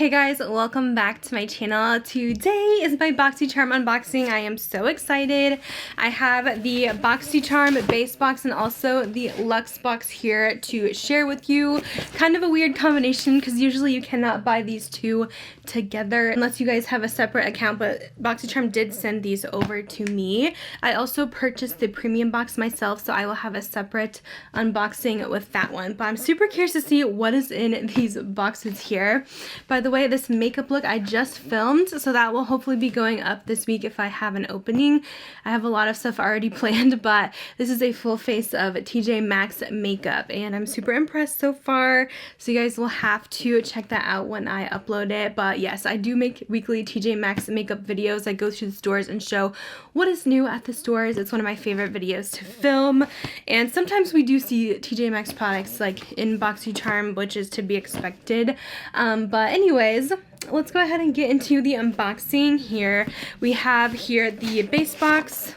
Hey guys, welcome back to my channel. Today is my Boxycharm unboxing. I am so excited. I have the Boxycharm base box and also the Luxe box here to share with you. Kind of a weird combination because usually you cannot buy these two together unless you guys have a separate account, but Boxycharm did send these over to me. I also purchased the premium box myself, so I will have a separate unboxing with that one. But I'm super curious to see what is in these boxes here. By the way, this makeup look I just filmed, so that will hopefully be going up this week if I have an opening. I have a lot of stuff already planned, but this is a full face of TJ Maxx makeup, and I'm super impressed so far, so you guys will have to check that out when I upload it. But yes, I do make weekly TJ Maxx makeup videos. I go through the stores and show what is new at the stores. It's one of my favorite videos to film, and sometimes we do see TJ Maxx products like in Boxycharm, which is to be expected. But anyways, let's go ahead and get into the unboxing here. We have here the base box,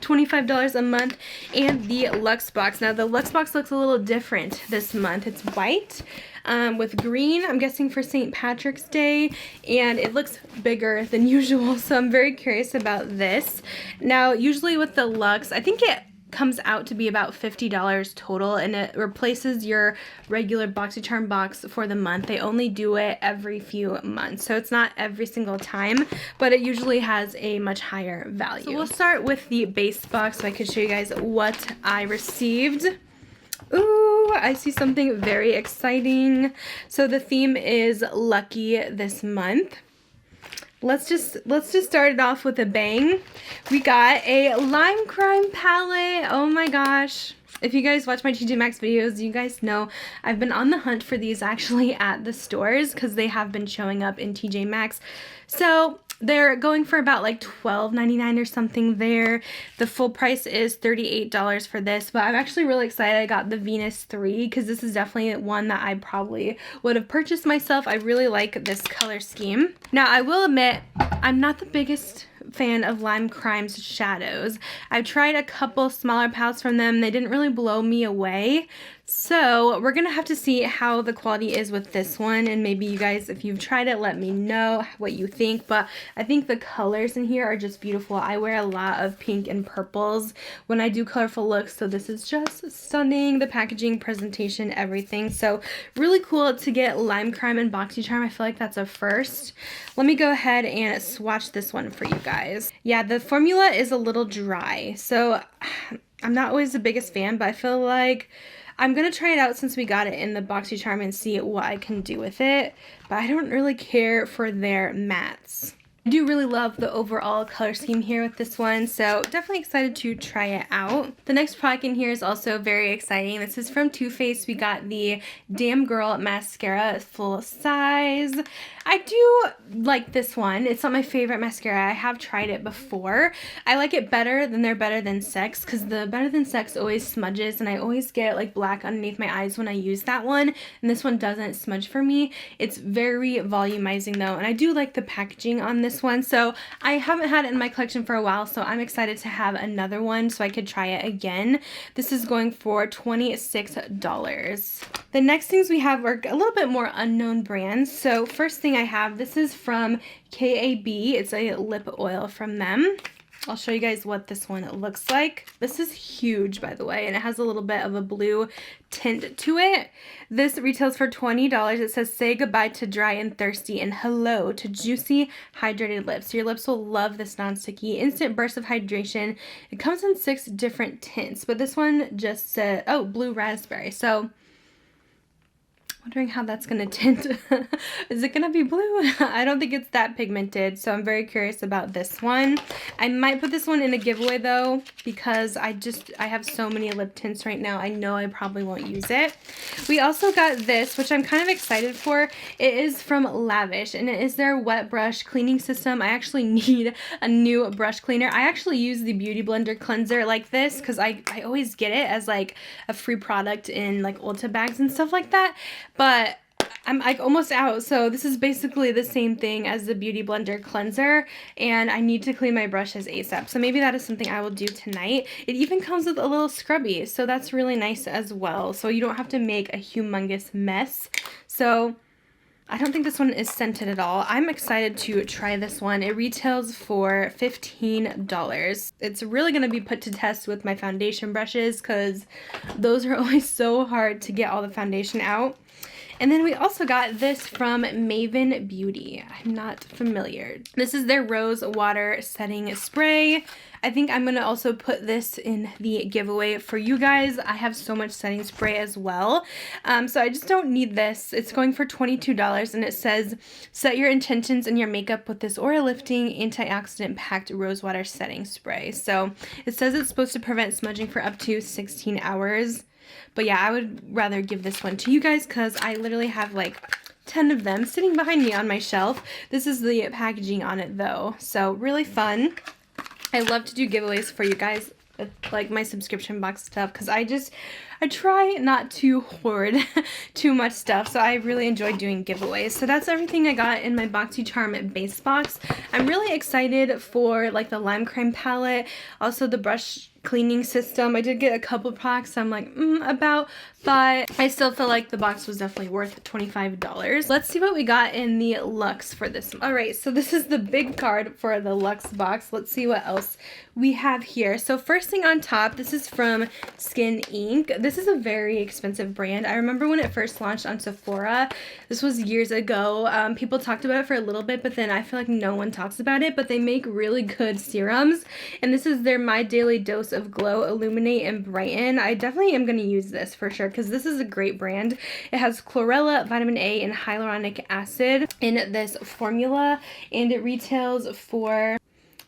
$25 a month, and the Luxe box. Now the Luxe box looks a little different this month. It's white with green, I'm guessing for St. Patrick's Day, and it looks bigger than usual, so I'm very curious about this. Now usually with the Luxe, I think it comes out to be about $50 total, and it replaces your regular Boxycharm box for the month. They only do it every few months, so it's not every single time, but it usually has a much higher value. So we'll start with the base box so I can show you guys what I received. Ooh, I see something very exciting. So the theme is lucky this month. Let's just start it off with a bang. We got a Lime Crime palette. Oh my gosh. If you guys watch my TJ Maxx videos, you guys know I've been on the hunt for these actually at the stores because they have been showing up in TJ Maxx. So they're going for about like $12.99 or something there. The full price is $38 for this, but I'm actually really excited I got the Venus 3 because this is definitely one that I probably would have purchased myself. I really like this color scheme. Now, I will admit, I'm not the biggest fan of Lime Crime's shadows. I've tried a couple smaller palettes from them. They didn't really blow me away. So we're gonna have to see how the quality is with this one, and maybe you guys, if you've tried it, let me know what you think. But I think the colors in here are just beautiful. I wear a lot of pink and purples when I do colorful looks, so this is just stunning. The packaging, presentation, everything. So really cool to get Lime Crime and Boxycharm. I feel like that's a first. Let me go ahead and swatch this one for you guys. Yeah, the formula is a little dry, so I'm not always the biggest fan, but I feel like I'm going to try it out since we got it in the Boxycharm and see what I can do with it, but I don't really care for their mattes. I do really love the overall color scheme here with this one, so definitely excited to try it out. The next product in here is also very exciting. This is from Too Faced. We got the Damn Girl mascara full size. I do like this one. It's not my favorite mascara. I have tried it before. I like it better than their Better Than Sex because the Better Than Sex always smudges, and I always get like black underneath my eyes when I use that one, and this one doesn't smudge for me. It's very volumizing though, and I do like the packaging on this one, so I haven't had it in my collection for a while, so I'm excited to have another one so I could try it again. This is going for $26. The next things we have are a little bit more unknown brands. So first thing I have, this is from KAB. It's a lip oil from them. I'll show you guys what this one looks like. This is huge, by the way, and it has a little bit of a blue tint to it. This retails for $20. It says, say goodbye to dry and thirsty and hello to juicy, hydrated lips. Your lips will love this non-sticky instant burst of hydration. It comes in 6 different tints, but this one just said, oh, blue raspberry. So wondering how that's gonna tint. Is it gonna be blue? I don't think it's that pigmented, so I'm very curious about this one. I might put this one in a giveaway though, because I have so many lip tints right now. I know I probably won't use it. We also got this, which I'm kind of excited for. It is from Lavish, and it is their wet brush cleaning system. I actually need a new brush cleaner. I actually use the Beauty Blender cleanser like this because I always get it as like a free product in like Ulta bags and stuff like that. But I'm like almost out, so this is basically the same thing as the Beauty Blender cleanser, and I need to clean my brushes ASAP, so maybe that is something I will do tonight. It even comes with a little scrubby, so that's really nice as well, so you don't have to make a humongous mess. So I don't think this one is scented at all. I'm excited to try this one. It retails for $15. It's really going to be put to test with my foundation brushes because those are always so hard to get all the foundation out. And then we also got this from Maven Beauty. I'm not familiar. This is their Rose Water Setting Spray. I think I'm going to also put this in the giveaway for you guys. I have so much setting spray as well. So I just don't need this. It's going for $22 and it says, set your intentions in your makeup with this oil lifting antioxidant packed rose water setting spray. So it says it's supposed to prevent smudging for up to 16 hours. But yeah, I would rather give this one to you guys because I literally have like 10 of them sitting behind me on my shelf. This is the packaging on it though. So really fun. I love to do giveaways for you guys, like my subscription box stuff, because I try not to hoard too much stuff, so I really enjoy doing giveaways. So that's everything I got in my Boxycharm base box. I'm really excited for like the lime crime palette, also the brush cleaning system. I did get a couple products I'm like about, but I still feel like the box was definitely worth $25. Let's see what we got in the Luxe for this one. All right, so this is the big card for the Luxe box. Let's see what else we have here. So first thing on top, this is from Skin Inc. This is a very expensive brand. I remember when it first launched on Sephora. This was years ago. People talked about it for a little bit, but then I feel like no one talks about it, but they make really good serums. And this is their My Daily Dose of Glow, Illuminate, and Brighten. I definitely am going to use this for sure because this is a great brand. It has chlorella, vitamin A, and hyaluronic acid in this formula, and it retails for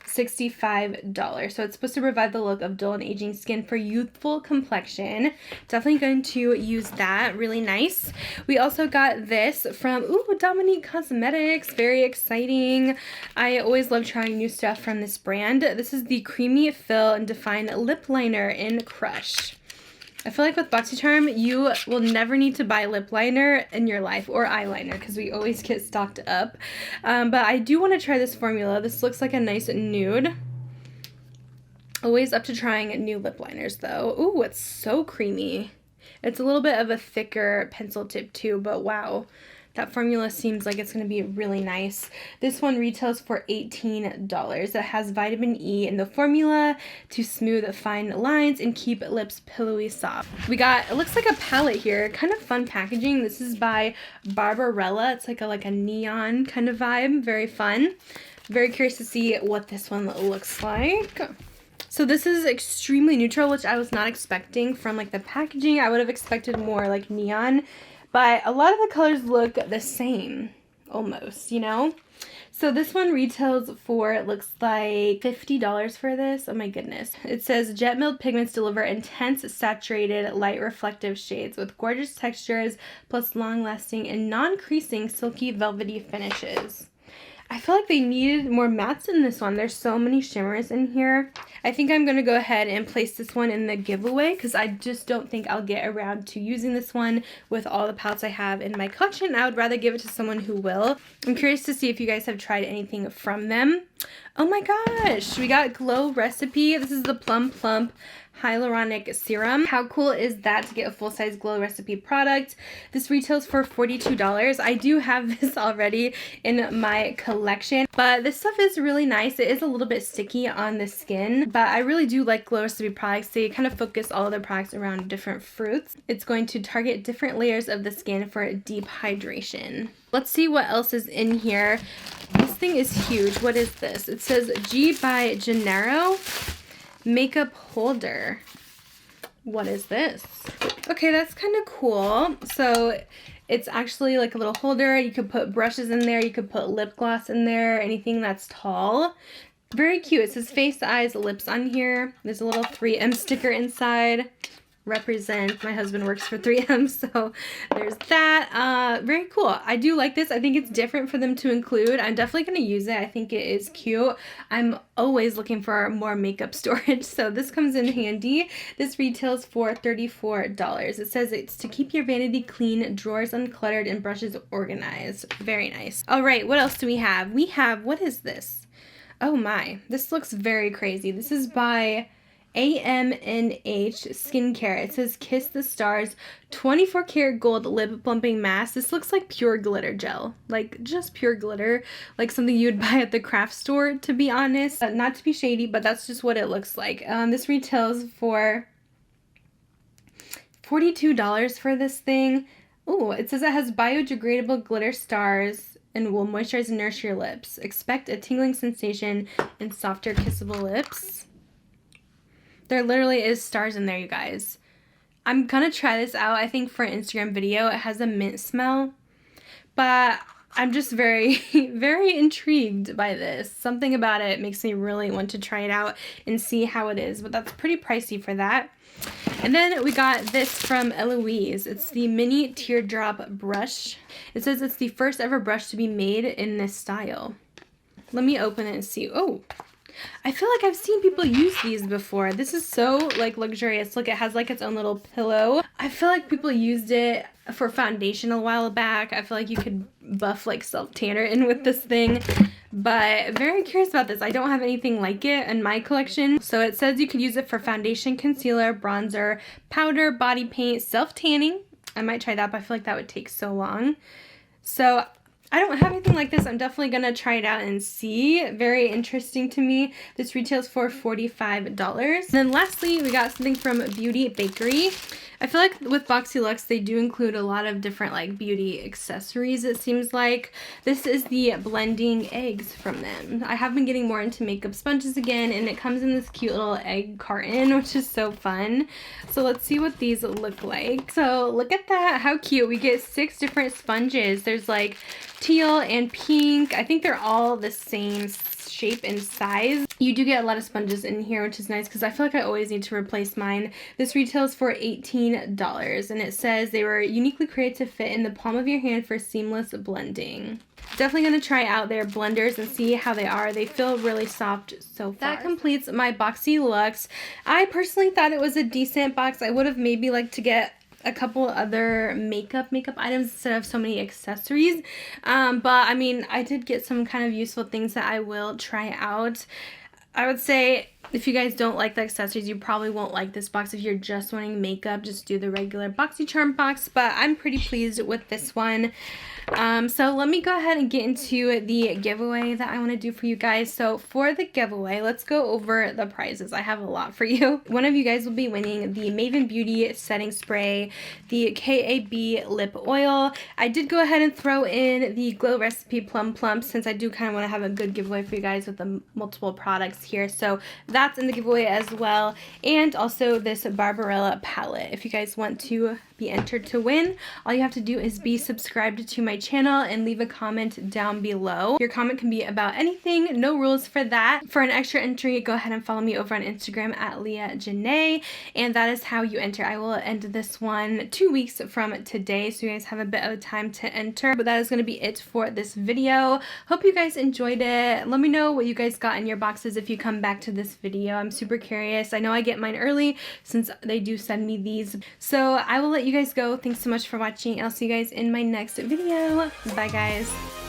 $65. So it's supposed to revive the look of dull and aging skin for youthful complexion. Definitely going to use that. Really nice. We also got this from Dominique Cosmetics. Very exciting. I always love trying new stuff from this brand. This is the Creamy Fill and Define Lip Liner in Crush. I feel like with Boxycharm, you will never need to buy lip liner in your life, or eyeliner, because we always get stocked up. But I do want to try this formula. This looks like a nice nude. Always up to trying new lip liners, though. Ooh, it's so creamy. It's a little bit of a thicker pencil tip, too, but wow. That formula seems like it's going to be really nice. This one retails for $18. It has vitamin E in the formula to smooth fine lines and keep lips pillowy soft. We got, it looks like a palette here. Kind of fun packaging. This is by Barbarella. It's like a neon kind of vibe. Very fun. Very curious to see what this one looks like. So this is extremely neutral, which I was not expecting from like the packaging. I would have expected more like neon. But a lot of the colors look the same, almost, you know? So this one retails for, it looks like $50 for this. Oh my goodness. It says, jet milled pigments deliver intense, saturated, light reflective shades with gorgeous textures, plus long-lasting and non-creasing, silky, velvety finishes. I feel like they needed more mattes in this one. There's so many shimmers in here. I think I'm going to go ahead and place this one in the giveaway because I just don't think I'll get around to using this one with all the palettes I have in my collection. I would rather give it to someone who will. I'm curious to see if you guys have tried anything from them. Oh my gosh, we got Glow Recipe. This is the Plum Plump Hyaluronic Serum. How cool is that to get a full-size Glow Recipe product? This retails for $42. I do have this already in my collection, but this stuff is really nice. It is a little bit sticky on the skin, but I really do like Glow Recipe products. They kind of focus all of their products around different fruits. It's going to target different layers of the skin for deep hydration. Let's see what else is in here. This thing is huge. What is this? It says G by Gennaro Makeup Holder. What is this? Okay, that's kind of cool. So it's actually like a little holder. You could put brushes in there. You could put lip gloss in there. Anything that's tall. Very cute. It says face, eyes, lips on here. There's a little 3M sticker inside. Represent. My husband works for 3M, so there's that. Very cool. I do like this. I think it's different for them to include. I'm definitely going to use it. I think it is cute. I'm always looking for more makeup storage, so this comes in handy. This retails for $34. It says it's to keep your vanity clean, drawers uncluttered, and brushes organized. Very nice. All right, what else do we have? We have, what is this? Oh my, this looks very crazy. This is by AMNH Skincare. It says Kiss the Stars 24 karat gold lip plumping mask. This looks like pure glitter gel, like just pure glitter, like something you would buy at the craft store, to be honest. Not to be shady, but that's just what it looks like. This retails for $42 for this thing. Oh, it says it has biodegradable glitter stars and will moisturize and nourish your lips. Expect a tingling sensation and softer kissable lips. There literally is stars in there, you guys. I'm gonna try this out, I think, for an Instagram video. It has a mint smell, but I'm just very, very intrigued by this. Something about it makes me really want to try it out and see how it is, but that's pretty pricey for that. And then we got this from Eloise. It's the mini teardrop brush. It says it's the first ever brush to be made in this style. Let me open it and see. Oh, I feel like I've seen people use these before. This is so like luxurious. Look, it has like its own little pillow. I feel like people used it for foundation a while back. I feel like you could buff like self-tanner in with this thing. But very curious about this. I don't have anything like it in my collection. So it says you can use it for foundation, concealer, bronzer, powder, body paint, self-tanning. I might try that, but I feel like that would take so long. So I don't have anything like this. I'm definitely going to try it out and see. Very interesting to me. This retails for $45. And then lastly, we got something from Beauty Bakery. I feel like with Boxyluxe, they do include a lot of different like beauty accessories, it seems like. This is the blending eggs from them. I have been getting more into makeup sponges again, and it comes in this cute little egg carton, which is so fun. So let's see what these look like. So look at that, how cute. We get 6 different sponges. There's like teal and pink. I think they're all the same shape and size. You do get a lot of sponges in here, which is nice because I feel like I always need to replace mine. This retails for $18, and it says they were uniquely created to fit in the palm of your hand for seamless blending. Definitely going to try out their blenders and see how they are. They feel really soft so far. That completes my Boxyluxe. I personally thought it was a decent box. I would have maybe liked to get a couple other makeup items instead of so many accessories, but I mean, I did get some kind of useful things that I will try out. I would say if you guys don't like the accessories, you probably won't like this box. If you're just wanting makeup, just do the regular Boxycharm box, but I'm pretty pleased with this one. So let me go ahead and get into the giveaway that I want to do for you guys. So for the giveaway, let's go over the prizes. I have a lot for you. One of you guys will be winning the Maven Beauty setting spray, the KAB lip oil. I did go ahead and throw in the Glow Recipe Plum Plump since I do kind of want to have a good giveaway for you guys with the multiple products here. So that's in the giveaway as well. And also this Barbarella palette. If you guys want to be entered to win, all you have to do is be subscribed to my channel and leave a comment down below. Your comment can be about anything, no rules for that. For an extra entry, go ahead and follow me over on Instagram at Leah Janae, and that is how you enter. I will end this one 2 weeks from today, so you guys have a bit of time to enter, but that is going to be it for this video. Hope you guys enjoyed it. Let me know what you guys got in your boxes if you come back to this video. I'm super curious. I know I get mine early since they do send me these, so I will let you guys go. Thanks so much for watching. I'll see you guys in my next video. Bye guys.